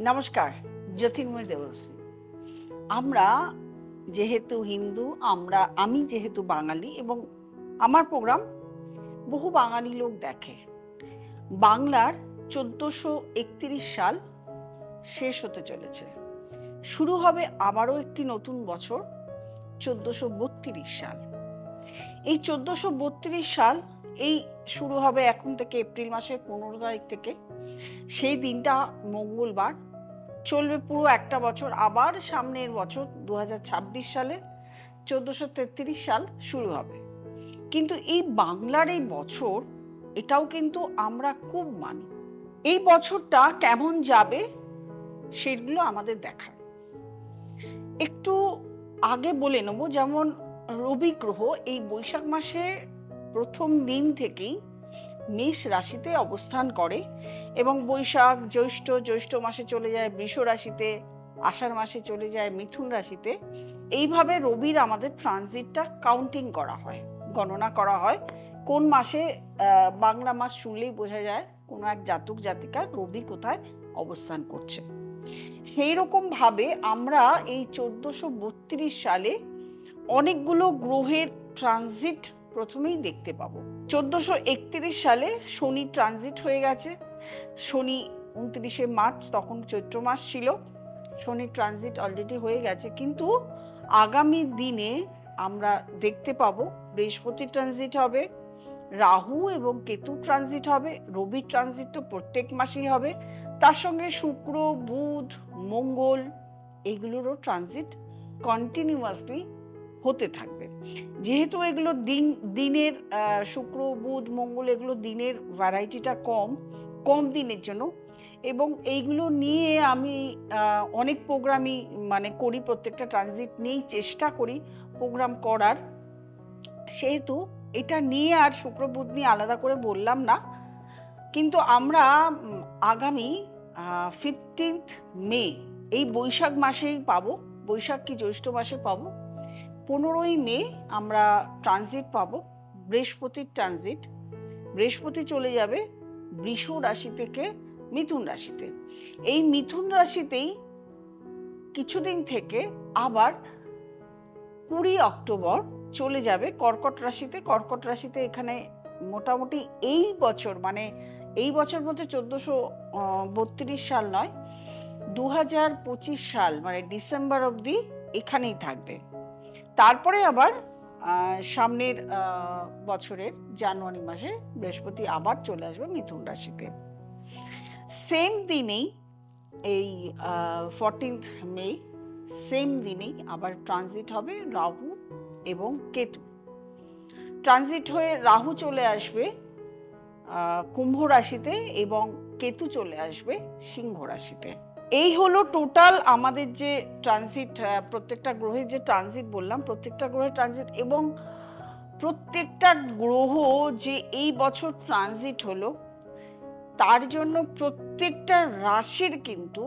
নমস্কার, জ্যোতির্ময় দেবশ্রী। আমরা যেহেতু হিন্দু, আমি যেহেতু বাঙালি এবং আমার প্রোগ্রাম বহু বাঙালি লোক দেখে। বাংলার ১৪৩১ সাল শেষ হতে চলেছে। শুরু হবে আবারও একটি নতুন বছর, ১৪৩২ সাল। এই ১৪৩২ সাল এই শুরু হবে এখন থেকে এপ্রিল মাসের ১৫ তারিখ থেকে। সেই দিনটা মঙ্গলবার, চলবে পুরো একটা বছর। আবার সামনের বছর ২০২৬ সালে ১৪৩৩ সাল শুরু হবে। কিন্তু এই বাংলার এই বছর, এটাও কিন্তু আমরা খুব মানি। এই বছরটা কেমন যাবে সেগুলো আমাদের দেখার। একটু আগে বলে নেব, যেমন রবি গ্রহ এই বৈশাখ মাসে প্রথম দিন থেকেই মেষ রাশিতে অবস্থান করে এবং বৈশাখ জ্যৈষ্ঠ মাসে চলে যায় বৃষ রাশিতে, আষাঢ় মাসে চলে যায় মিথুন রাশিতে। এইভাবে রবির আমাদের ট্রানজিটটা কাউন্টিং করা হয়, গণনা করা হয়। কোন মাসে, বাংলা মাস শুনলেই বোঝা যায় কোনো এক জাতক জাতিকার রবি কোথায় অবস্থান করছে। সেই রকম ভাবে আমরা এই ১৪৩২ সালে অনেকগুলো গ্রহের ট্রানজিট প্রথমেই দেখতে পাবো। ১৪৩১ সালে শনি ট্রানজিট হয়ে গেছে। শনি ২৯শে মার্চ, তখন চৈত্র মাস ছিল। শনি ট্রানজিট অলরেডি হয়ে গেছে, কিন্তু আগামী দিনে আমরা দেখতে পাবো বৃহস্পতি ট্রানজিট হবে, রাহু এবং কেতু ট্রানজিট হবে। রবি ট্রানজিট তো প্রত্যেক মাসেই হবে। তার সঙ্গে শুক্র, বুধ, মঙ্গল এগুলোরও ট্রানজিট কন্টিনিউয়াসলি হতে থাকবে। যেহেতু এগুলো দিনের শুক্র, বুধ, মঙ্গল এগুলো দিনের ভ্যারাইটিটা কম দিনের জন্য, এবং এইগুলো নিয়ে আমি অনেক প্রোগ্রামই করি, প্রত্যেকটা ট্রানজিট নিয়েই চেষ্টা করি প্রোগ্রাম করার। সেহেতু এটা নিয়ে আর শুক্র বুধ নিয়ে আলাদা করে বললাম না। কিন্তু আমরা আগামী 15 মে এই বৈশাখ মাসেই পাবো, বৈশাখ কি জ্যৈষ্ঠ মাসে পাবো। 15ই মে আমরা ট্রানজিট পাবো, বৃহস্পতির ট্রানজিট। বৃহস্পতি চলে যাবে বৃষ রাশি থেকে মিথুন রাশিতে। এই মিথুন রাশিতেই কিছুদিন থেকে আবার ২০ অক্টোবর চলে যাবে কর্কট রাশিতে। কর্কট রাশিতে এখানে মোটামুটি এই বছর বলতে ১৪৩২ সাল নয়, ২০২৫ সাল ডিসেম্বর অবধি এখানেই থাকবে। তারপরে আবার সামনের বছরের জানুয়ারি মাসে বৃহস্পতি আবার চলে আসবে মিথুন রাশিতে। সেম দিনেই এই 14 মে সেম দিনেই আবার ট্রানজিট হবে রাহু এবং কেতু। ট্রানজিট হয়ে রাহু চলে আসবে কুম্ভ রাশিতে এবং কেতু চলে আসবে সিংহ রাশিতে। এই হলো টোটাল আমাদের যে ট্রানজিট, প্রত্যেকটা গ্রহের যে ট্রানজিট বললাম, প্রত্যেকটা গ্রহের ট্রানজিট। এবং প্রত্যেকটা গ্রহ যে এই বছর ট্রানজিট হলো, তার জন্য প্রত্যেকটা রাশির কিন্তু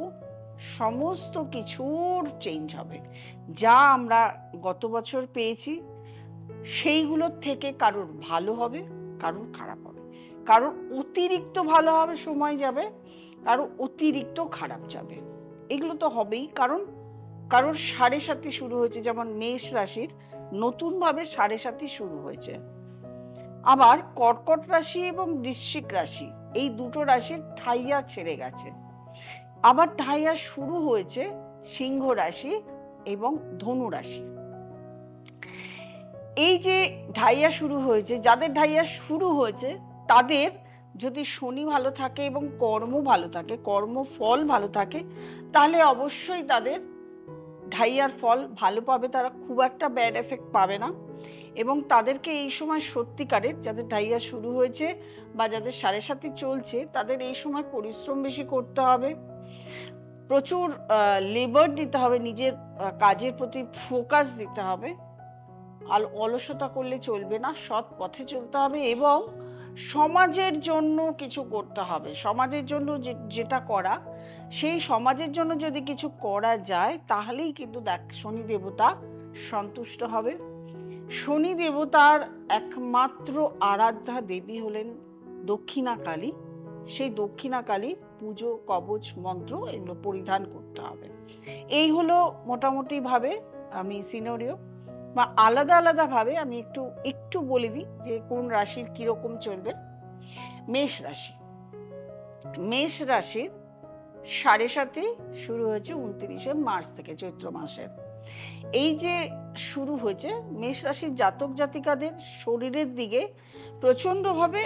সমস্ত কিছুর চেঞ্জ হবে। যা আমরা গত বছর পেয়েছি সেইগুলোর থেকে কারোর ভালো হবে, কারোর খারাপ হবে, কারোর অতিরিক্ত ভালো হবে, সময় যাবে, কারোর অতিরিক্ত খারাপ যাবে। এগুলো তো হবেই, কারণ কারোর ৭.৫ শুরু হয়েছে, যেমন মেষ রাশির নতুনভাবে ৭.৫ শুরু হয়েছে। আবার কর্কট রাশি এবং বৃশ্চিক রাশি এই দুটো রাশির ঢাইয়া ছেড়ে গেছে। আবার ঢাইয়া শুরু হয়েছে সিংহ রাশি এবং ধনু রাশি। এই যে ঢাইয়া শুরু হয়েছে, যাদের ঢাইয়া শুরু হয়েছে তাদের যদি শনি ভালো থাকে এবং কর্ম ভালো থাকে, কর্মফল ভালো থাকে, তাহলে অবশ্যই তাদের ঢাইয়ার ফল ভালো পাবে। তারা খুব একটা ব্যাড এফেক্ট পাবে না। এবং তাদেরকে এই সময় সত্যিকারের, যাদের ঢাইয়া শুরু হয়েছে বা যাদের ৭.৫ চলছে, তাদের এই সময় পরিশ্রম বেশি করতে হবে, প্রচুর লেবার দিতে হবে, নিজের কাজের প্রতি ফোকাস দিতে হবে। আর অলসতা করলে চলবে না, সৎ পথে চলতে হবে এবং সমাজের জন্য কিছু করতে হবে। সমাজের জন্য যেটা করা, সেই সমাজের জন্য যদি কিছু করা যায় তাহলেই কিন্তু শনি দেবতা সন্তুষ্ট হবে। শনি দেবতার একমাত্র আরাধ্যা দেবী হলেন দক্ষিণা কালী। সেই দক্ষিণাকালীর পুজো, কবচ, মন্ত্র এগুলো পরিধান করতে হবে। এই হলো মোটামুটিভাবে আমি সিনারিও বা আলাদা আলাদাভাবে আমি একটু একটু বলে দিই যে কোন রাশির কীরকম চলবে। মেষ রাশি। মেষ রাশির 7.5 শুরু হয়েছে 29শে মার্চ থেকে, চৈত্র মাসে। এই যে শুরু হয়েছে, মেষ রাশির জাতক জাতিকাদের শরীরের দিকে প্রচণ্ডভাবে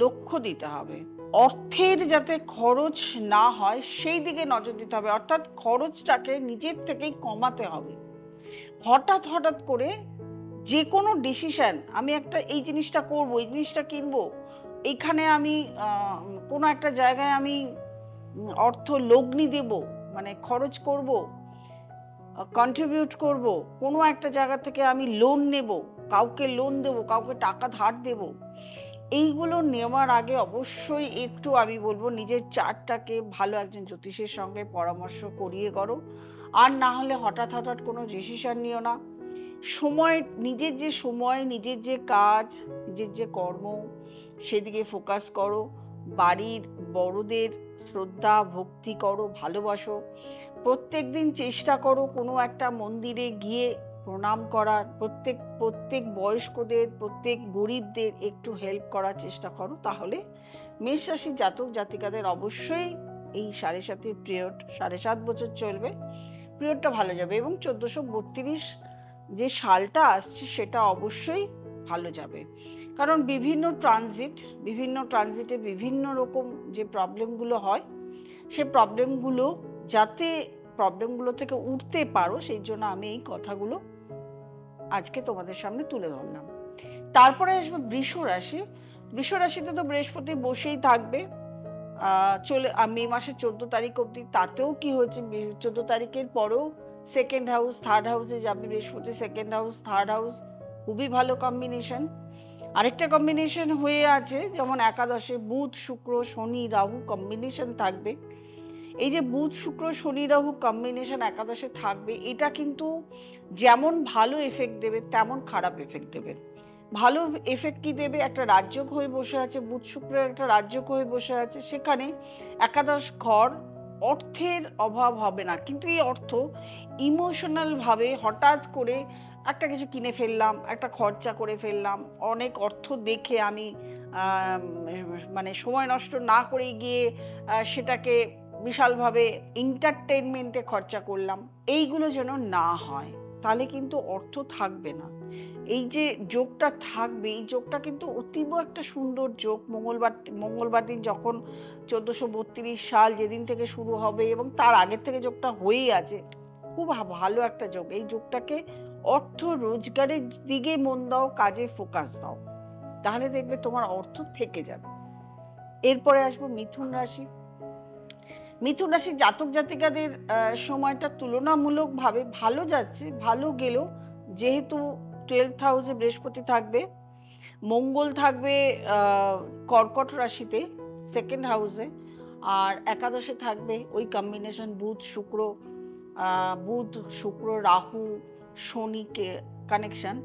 লক্ষ্য দিতে হবে। অর্থের যাতে খরচ না হয় সেই দিকে নজর দিতে হবে, অর্থাৎ খরচটাকে নিজের থেকেই কমাতে হবে। হঠাৎ হঠাৎ করে যে কোনো ডিসিশন, আমি একটা এই জিনিসটা করব, এই জিনিসটা কিনবো, এইখানে আমি কোনো একটা জায়গায় আমি অর্থ লগ্নি দেব, মানে খরচ করব, কন্ট্রিবিউট করব, কোনো একটা জায়গা থেকে আমি লোন নেব, কাউকে লোন দেব, কাউকে টাকা ধার দেব, এইগুলো নেওয়ার আগে অবশ্যই একটু আমি বলবো নিজের চার্টটাকে ভালো একজন জ্যোতিষের সঙ্গে পরামর্শ করিয়ে করো। আর না হলে হঠাৎ হঠাৎ কোনো ডিসিশন নিও না। সময়, নিজের যে সময়, নিজের যে কাজ, নিজের যে কর্ম, সেদিকে ফোকাস করো। বাড়ির বড়দের শ্রদ্ধা ভক্তি করো, ভালোবাসো। প্রত্যেক দিন চেষ্টা করো কোনো একটা মন্দিরে গিয়ে প্রণাম করার, প্রত্যেক বয়স্কদের, প্রত্যেক গরিবদের একটু হেল্প করার চেষ্টা করো। তাহলে মেষ রাশির জাতক জাতিকাদের অবশ্যই এই 7.5 পিরিয়ড, 7.5 বছর চলবে, পিরিয়ডটা ভালো যাবে। এবং 1432 যে সালটা আসছে সেটা অবশ্যই ভালো যাবে, কারণ বিভিন্ন ট্রানজিটে বিভিন্ন রকম যে প্রবলেমগুলো হয়, সে প্রবলেমগুলো থেকে উঠতে পারো, সেই জন্য আমি এই কথাগুলো আজকে তোমাদের সামনে তুলে ধরলাম। তারপরে আসবে বৃষ রাশি। বৃষ রাশিতে তো বৃহস্পতি বসেই থাকবে মে মাসের 14 তারিখ অবধি। তাতেও কি হয়েছে, 14 তারিখের পরেও সেকেন্ড হাউস, থার্ড হাউসে যাবে বৃহস্পতি। সেকেন্ড হাউস, থার্ড হাউস খুবই ভালো কম্বিনেশন। আরেকটা কম্বিনেশন হয়ে আছে, যেমন একাদশে বুধ শুক্র শনি রাহু কম্বিনেশন থাকবে। এই যে বুধ শুক্র শনি রাহু কম্বিনেশন একাদশে থাকবে, এটা কিন্তু যেমন ভালো এফেক্ট দেবে তেমন খারাপ এফেক্ট দেবে। ভালো এফেক্ট কি দেবে, একটা রাজযোগ হয়ে বসে আছে, বুধ শুক্রের একটা রাজযোগ হয়ে বসে আছে, সেখানে একাদশ ঘর, অর্থের অভাব হবে না, কিন্তু এই অর্থ ইমোশনালভাবে হঠাৎ করে একটা কিছু কিনে ফেললাম, একটা খরচা করে ফেললাম, অনেক অর্থ দেখে আমি মানে সময় নষ্ট না করে গিয়ে সেটাকে বিশালভাবে এন্টারটেনমেন্টে খরচা করলাম, এইগুলো যেন না হয়, তাহলে কিন্তু অর্থ থাকবে না। এই যে যোগটা থাকবে, এই যোগটা কিন্তু অতীব একটা সুন্দর যোগ। মঙ্গলবার দিন যখন 1432 সাল যেদিন থেকে শুরু হবে, এবং তার আগের থেকে যোগটা হয়েই আছে, খুব ভালো একটা যোগ। এই যোগটাকে অর্থ রোজগারের দিকে মন দাও, কাজে ফোকাস দাও, তাহলে দেখবে তোমার অর্থ থেকে যাবে। এরপরে আসবো মিথুন রাশি। মিথুন রাশির জাতক জাতিকাদের সময়টা তুলনামূলকভাবে ভালো যাচ্ছে। ভালো গেলেও যেহেতু 12th হাউসে বৃহস্পতি থাকবে, মঙ্গল থাকবে কর্কট রাশিতে সেকেন্ড হাউসে, আর একাদশে থাকবে ওই কম্বিনেশন বুধ শুক্র রাহু শনিকে কানেকশন।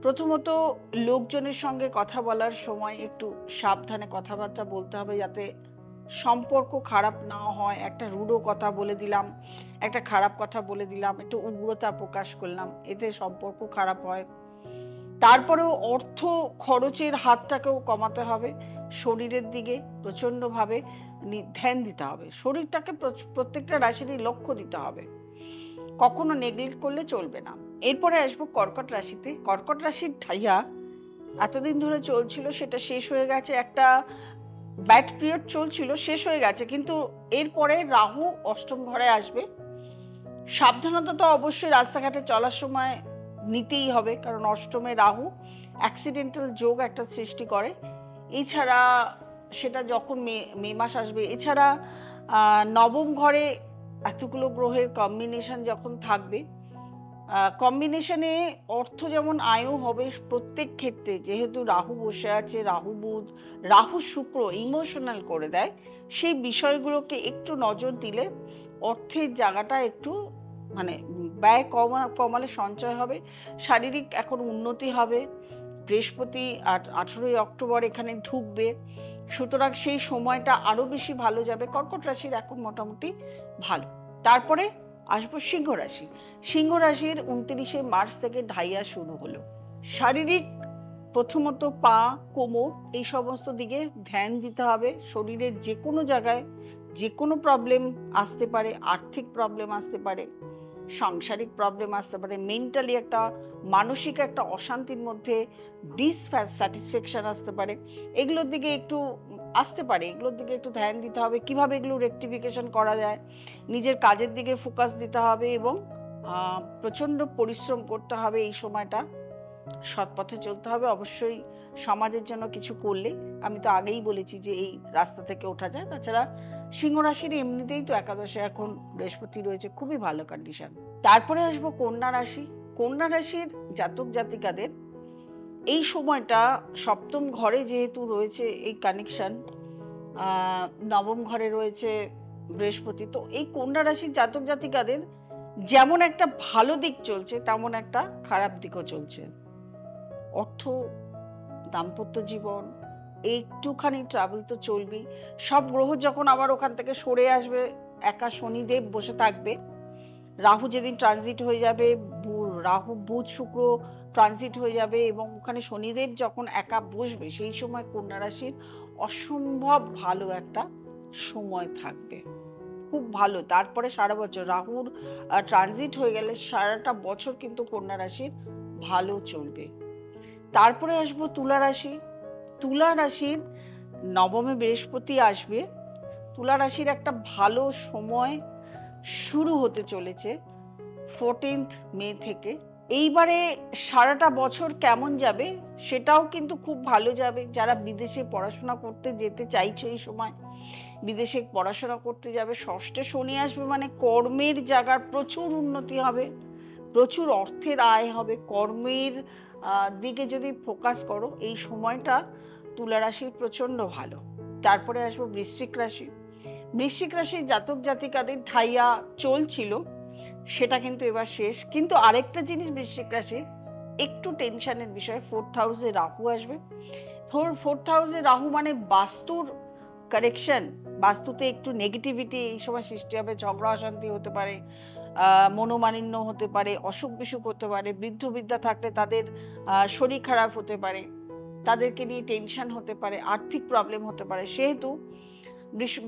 প্রথমত লোকজনের সঙ্গে কথা বলার সময় একটু সাবধানে কথাবার্তা বলতে হবে, যাতে সম্পর্ক খারাপ না হয়। একটা রূঢ় কথা বলে দিলাম, একটা খারাপ কথা বলে দিলাম, একটু উগ্রতা প্রকাশ করলাম, এতে সম্পর্ক খারাপ হয়। তারপরেও অর্থ খরচের হাতটাকেও কমাতে হবে, শরীরের দিকে প্রচণ্ডভাবে ধ্যান দিতে হবে, শরীরটাকে প্রত্যেকটা রাশিরই লক্ষ্য দিতে হবে, কখনো নেগলেক্ট করলে চলবে না। এরপরে আসবো কর্কট রাশিতে। কর্কট রাশির ঢাইয়া এতদিন ধরে চলছিল, সেটা শেষ হয়ে গেছে। একটা ব্যাড পিরিয়ড চলছিল, শেষ হয়ে গেছে, কিন্তু এরপরে রাহু অষ্টম ঘরে আসবে। সাবধানতা তো অবশ্যই রাস্তাঘাটে চলার সময় নিতেই হবে, কারণ অষ্টমে রাহু অ্যাক্সিডেন্টাল যোগ একটা সৃষ্টি করে। এছাড়া সেটা যখন মে মাস আসবে, এছাড়া নবম ঘরে এতগুলো গ্রহের কম্বিনেশন যখন থাকবে, কম্বিনেশনে অর্থ যেমন আয়ও হবে প্রত্যেক ক্ষেত্রে, যেহেতু রাহু বসে আছে, রাহু বুধ রাহু শুক্র ইমোশনাল করে দেয়, সেই বিষয়গুলোকে একটু নজর দিলে অর্থের জায়গাটা একটু মানে ব্যয় কমালে সঞ্চয় হবে, শারীরিক এখন উন্নতি হবে। বৃহস্পতি 18ই অক্টোবর এখানে ঢুকবে, সুতরাং সেই সময়টা আরো বেশি ভালো যাবে। কর্কট রাশির এখন মোটামুটি ভালো। তারপরে আসবো সিংহ রাশি। সিংহ রাশির 29শে মার্চ থেকে ঢাইয়া শুরু হলো। শারীরিক প্রথমত পা, কোমর এই সমস্ত দিকে ধ্যান দিতে হবে। শরীরের যে কোনো জায়গায় যে কোনো প্রবলেম আসতে পারে, আর্থিক প্রবলেম আসতে পারে, সাংসারিক প্রবলেম আসতে পারে, মেন্টালি একটা মানসিক একটা অশান্তির মধ্যে ডিসস্যাটিসফ্যাকশন আসতে পারে, এগুলোর দিকে একটু আসতে পারে, এগুলোর দিকে একটু ধ্যান দিতে হবে। কিভাবে এগুলো রেকটিফিকেশন করা যায়, নিজের কাজের দিকে ফোকাস দিতে হবে এবং প্রচণ্ড পরিশ্রম করতে হবে। এই সময়টা সৎ পথে চলতে হবে। অবশ্যই সমাজের জন্য কিছু করলে, আমি তো আগেই বলেছি যে এই রাস্তা থেকে ওঠা যায়। তাছাড়া সিংহ রাশির এমনিতেই তো একাদশে এখন বৃহস্পতি রয়েছে, খুবই ভালো কন্ডিশন। তারপরে আসবো কন্যা রাশি। কন্যা রাশির জাতক জাতিকাদের এই সময়টা সপ্তম ঘরে যেহেতু রয়েছে এই কানেকশন, নবম ঘরে রয়েছে বৃহস্পতি, তো এই কন্যা রাশির জাতক জাতিকাদের যেমন একটা ভালো দিক চলছে তেমন একটা খারাপ দিকও চলছে। অর্থ, দাম্পত্য জীবন, একটুখানি ট্রাভেল তো চলবেই। সব গ্রহ যখন আবার ওখান থেকে সরে আসবে, একা শনিদেব বসে থাকবে, রাহু যেদিন ট্রানজিট হয়ে যাবে, রাহু বুধ শুক্র ট্রানজিট হয়ে যাবে এবং ওখানে শনিদেব যখন একা বসবে, সেই সময় কন্যা রাশির অসম্ভব ভালো একটা সময় থাকবে, খুব ভালো। তারপরে সারা বছর রাহুর ট্রানজিট হয়ে গেলে সারাটা বছর কিন্তু কন্যা রাশির ভালো চলবে। তারপরে আসবো তুলা রাশি। তুলা রাশির নবমে বৃহস্পতি আসবে। তুলা রাশির একটা ভালো সময় শুরু হতে চলেছে 14 মে থেকে। এইবারে সারাটা বছর কেমন যাবে সেটাও কিন্তু খুব ভালো যাবে। যারা বিদেশে পড়াশোনা করতে যেতে চাইছে এই সময় বিদেশে পড়াশোনা করতে যাবে। ষষ্ঠে শনি আসবে মানে কর্মের জায়গার প্রচুর উন্নতি হবে, প্রচুর অর্থের আয় হবে। কর্মের দিকে যদি ফোকাস করো এই সময়টা তুলা রাশির প্রচণ্ড ভালো। তারপরে আসবো বৃশ্চিক রাশি। বৃশ্চিক রাশির জাতক জাতিকাদের ঢাইয়া চলছিল, সেটা কিন্তু এবার শেষ। কিন্তু আরেকটা জিনিস বৃশ্চিক রাশির একটু টেনশনের বিষয়, 4th হাউসে রাহু আসবে। 4th হাউসে রাহু মানে বাস্তুর কারেকশন, বাস্তুতে একটু নেগেটিভিটি এই সময় সৃষ্টি হবে। ঝগড়া অশান্তি হতে পারে, মনোমালিন্য হতে পারে, অসুখ বিসুখ হতে পারে, বৃদ্ধ বৃদ্ধা থাকলে তাদের শরীর খারাপ হতে পারে, তাদেরকে নিয়ে টেনশন হতে পারে, আর্থিক প্রবলেম হতে পারে। সেহেতু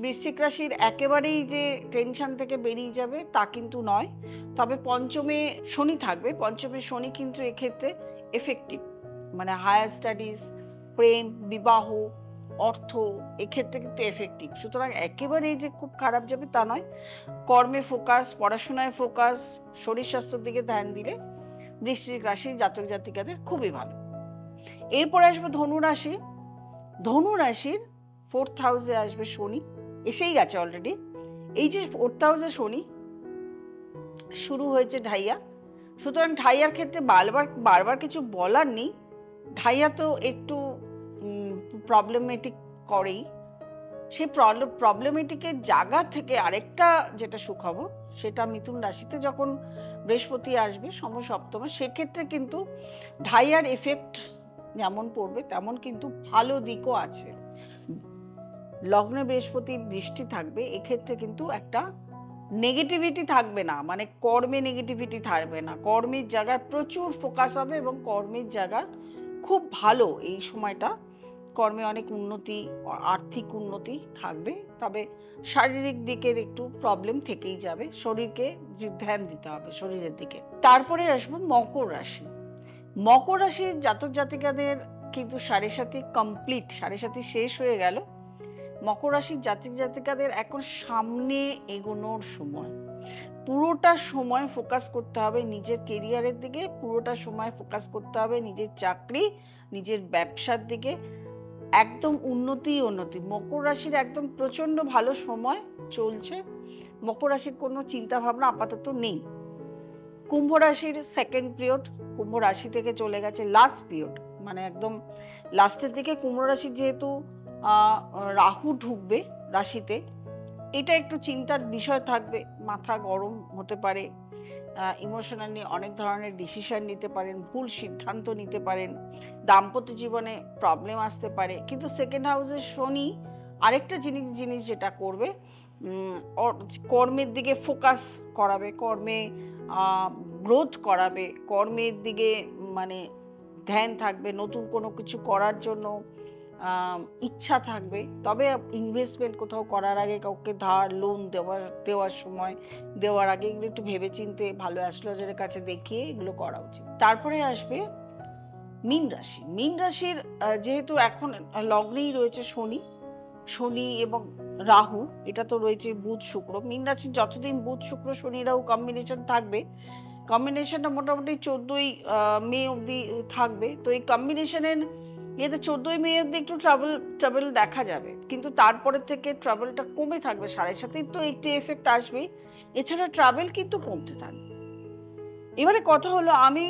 বৃশ্চিক রাশির একেবারেই যে টেনশন থেকে বেরিয়ে যাবে তা কিন্তু নয়। তবে পঞ্চমে শনি থাকবে, পঞ্চমে শনি কিন্তু এক্ষেত্রে এফেক্টিভ, মানে হায়ার স্টাডিজ, প্রেম, বিবাহ, অর্থ এক্ষেত্রে কিন্তু এফেক্টিভ। সুতরাং একেবারেই যে খুব খারাপ যাবে তা নয়। কর্মে ফোকাস, পড়াশোনায় ফোকাস, শরীর স্বাস্থ্যের দিকে ধ্যান দিলে বৃশ্চিক রাশির জাতক জাতিকাদের খুবই ভালো। এরপরে আসবে ধনু রাশি। ধনু রাশির 4th হাউসে আসবে শনি, এসেই গেছে অলরেডি। এই যে 4th হাউসে শনি শুরু হয়েছে ঢাইয়া, সুতরাং ঢাইয়ার ক্ষেত্রে বারবার কিছু বলার নেই। ঢাইয়া তো একটু প্রবলেমেটিক করেই। সেই প্রবলেমেটিকের জায়গা থেকে আরেকটা যেটা সুখবর, সেটা মিথুন রাশিতে যখন বৃহস্পতি আসবে সমসপ্তমে, সেক্ষেত্রে কিন্তু ঢাইয়ার এফেক্ট যেমন পড়বে তেমন কিন্তু ভালো দিকও আছে। লগ্নে বৃহস্পতির দৃষ্টি থাকবে, এক্ষেত্রে কিন্তু একটা নেগেটিভিটি থাকবে না, মানে কর্মে নেগেটিভিটি থাকবে না। কর্মের জায়গায় প্রচুর ফোকাস হবে এবং কর্মের জায়গা খুব ভালো এই সময়টা। কর্মে অনেক উন্নতি, আর্থিক উন্নতি থাকবে। তবে শারীরিক দিকের একটু প্রবলেম থেকেই যাবে, শরীরকে ধ্যান দিতে হবে শরীরের দিকে। তারপরে আসবো মকর রাশি। মকর রাশির জাতক জাতিকাদের কিন্তু সাড়ে কমপ্লিট, 7.5 শেষ হয়ে গেল। মকর রাশির জাতক জাতিকাদের এখন সামনে এগোনোর সময়। পুরোটা সময় ফোকাস করতে হবে নিজের কেরিয়ারের দিকে, পুরোটা সময় ফোকাস করতে হবে নিজের চাকরি, নিজের ব্যবসার দিকে। একদম উন্নতি। মকর রাশির একদম প্রচণ্ড ভালো সময় চলছে। মকর রাশির কোনো চিন্তা ভাবনা আপাতত নেই। কুম্ভ রাশির সেকেন্ড পিরিয়ড, কুম্ভ রাশি থেকে চলে গেছে লাস্ট পিরিয়ড, মানে একদম লাস্টের দিকে কুম্ভ রাশির যেহেতু রাহু ঢুকবে রাশিতে, এটা একটু চিন্তার বিষয় থাকবে। মাথা গরম হতে পারে, ইমোশনালি অনেক ধরনের ডিসিশন নিতে পারেন, ভুল সিদ্ধান্ত নিতে পারেন, দাম্পত্য জীবনে প্রবলেম আসতে পারে। কিন্তু সেকেন্ড হাউসের শনি আরেকটা জিনিস যেটা করবে, কর্মের দিকে ফোকাস করাবে, কর্মে গ্রোথ করাবে, কর্মের দিকে মানে ধ্যান থাকবে, নতুন কোনো কিছু করার জন্য ইচ্ছা থাকবে। তবে ইনভেস্টমেন্ট কোথাও করার আগে, কাউকে ধার লোন দেওয়ার সময়, দেওয়ার আগে এগুলো একটু ভেবেচিন্তে ভালো অ্যাস্ট্রোলজারের কাছে দেখিয়ে এগুলো করা উচিত। তারপরে আসবে মীন রাশি। মীন রাশির যেহেতু এখন লগ্নেই রয়েছে শনি এবং রাহু, এটা তো রয়েছে বুধ শুক্র। মীন রাশির যতদিন বুধ শুক্র শনি রাহু কম্বিনেশন থাকবে, কম্বিনেশনটা মোটামুটি 14ই মে অবধি থাকবে। তো এই কম্বিনেশনের ইয়েতে 14ই মে অবধি একটু ট্রাভেল দেখা যাবে, কিন্তু তারপরে থেকে ট্রাভেলটা কমে থাকবে। 7.5 তো একটি এফেক্ট আসবেই, এছাড়া ট্রাভেল কিন্তু কমতে থাকবে। এবারে কথা হলো, আমি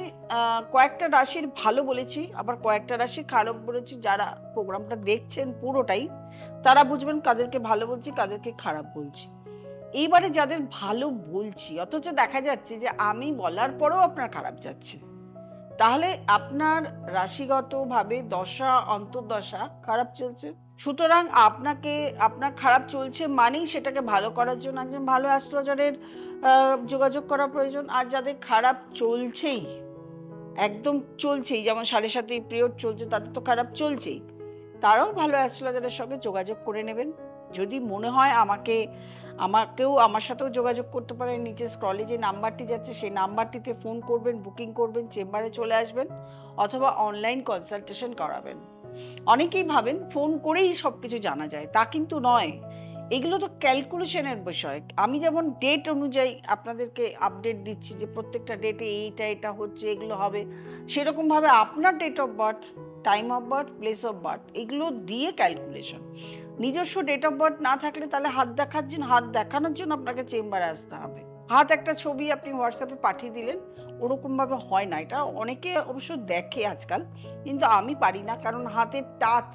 কয়েকটা রাশির ভালো বলেছি, আবার কয়েকটা রাশি খারাপ বলেছি। যারা প্রোগ্রামটা দেখছেন পুরোটাই, তারা বুঝবেন কাদেরকে ভালো বলছি, কাদেরকে খারাপ বলছি। এইবারে যাদের ভালো বলছি, অথচ দেখা যাচ্ছে যে আমি বলার পরেও আপনার খারাপ যাচ্ছে, তাহলে আপনার রাশিগতভাবে দশা অন্তর্দশা খারাপ চলছে। সুতরাং আপনার খারাপ চলছে মানেই সেটাকে ভালো করার জন্য একজন ভালো অ্যাস্ট্রোলজারের যোগাযোগ করা প্রয়োজন। আর যাদের খারাপ চলছেই, একদম চলছেই, যেমন 7.5 পিরিয়ড চলছে, তাদের তো খারাপ চলছেই, তারাও ভালো অ্যাস্ট্রোলজারের সঙ্গে যোগাযোগ করে নেবেন। যদি মনে হয় আমাকেও আমার সাথেও যোগাযোগ করতে পারেন। নিচে স্ক্রলে যে নাম্বারটি যাচ্ছে সেই নাম্বারটিতে ফোন করবেন, বুকিং করবেন, চেম্বারে চলে আসবেন, অথবা অনলাইন কনসালটেশন করাবেন। অনেকেই ভাবেন ফোন করেই সব কিছু জানা যায়, তা কিন্তু নয়। এগুলো তো ক্যালকুলেশনের বিষয়। আমি যেমন ডেট অনুযায়ী আপনাদেরকে আপডেট দিচ্ছি যে প্রত্যেকটা ডেটে এটা হচ্ছে, এগুলো হবে, সেরকমভাবে আপনার date of birth, time of birth, place of birth, এগুলো দিয়ে ক্যালকুলেশন। নিজস্ব ডেট অফ বার্থ না থাকলে তাহলে হাত দেখানোর জন্য আপনাকে চেম্বারে আসতে হবে। হাত একটা ছবি আপনি হোয়াটসঅ্যাপে পাঠিয়ে দিলেন, ওরকমভাবে হয় না। এটা অনেকে অবশ্য দেখে আজকাল, কিন্তু আমি পারি না, কারণ হাতের টাচ,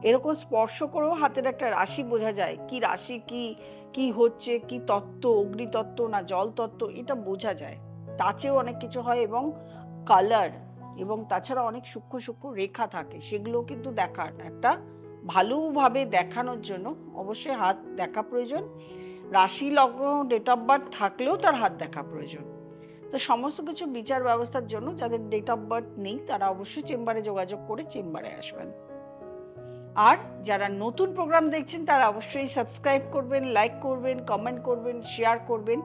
এরকম স্পর্শ করেও হাতের একটা রাশি বোঝা যায়, কি রাশি কি হচ্ছে, কি তত্ত্ব, অগ্নিতত্ত্ব না জল তত্ত্ব, এটা বোঝা যায়। টাচেও অনেক কিছু হয়, এবং কালার, এবং তাছাড়া অনেক সূক্ষ্ম রেখা থাকে, সেগুলো কিন্তু দেখার একটা ভালোভাবে দেখানোর জন্য অবশ্যই হাত দেখা প্রয়োজন। রাশি লগ্ন ডেট অফ বার্থ থাকলেও তার হাত দেখা প্রয়োজন। তো সমস্ত কিছু বিচার ব্যবস্থার জন্য যাদের ডেট অফ বার্থ নেই, তারা অবশ্যই চেম্বারে যোগাযোগ করে চেম্বারে আসবেন। আর যারা নতুন প্রোগ্রাম দেখছেন, তারা অবশ্যই সাবস্ক্রাইব করবেন, লাইক করবেন, কমেন্ট করবেন, শেয়ার করবেন,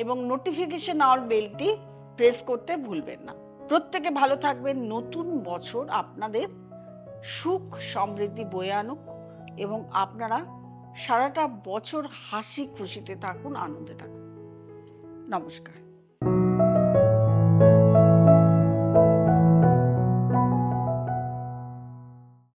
এবং নোটিফিকেশন অল বেলটি প্রেস করতে ভুলবেন না। প্রত্যেকে ভালো থাকবেন। নতুন বছর আপনাদের সুখ সমৃদ্ধি বয়ে আনুক, এবং আপনারা সারাটা বছর হাসি খুশিতে থাকুন, আনন্দে থাকুন। নমস্কার।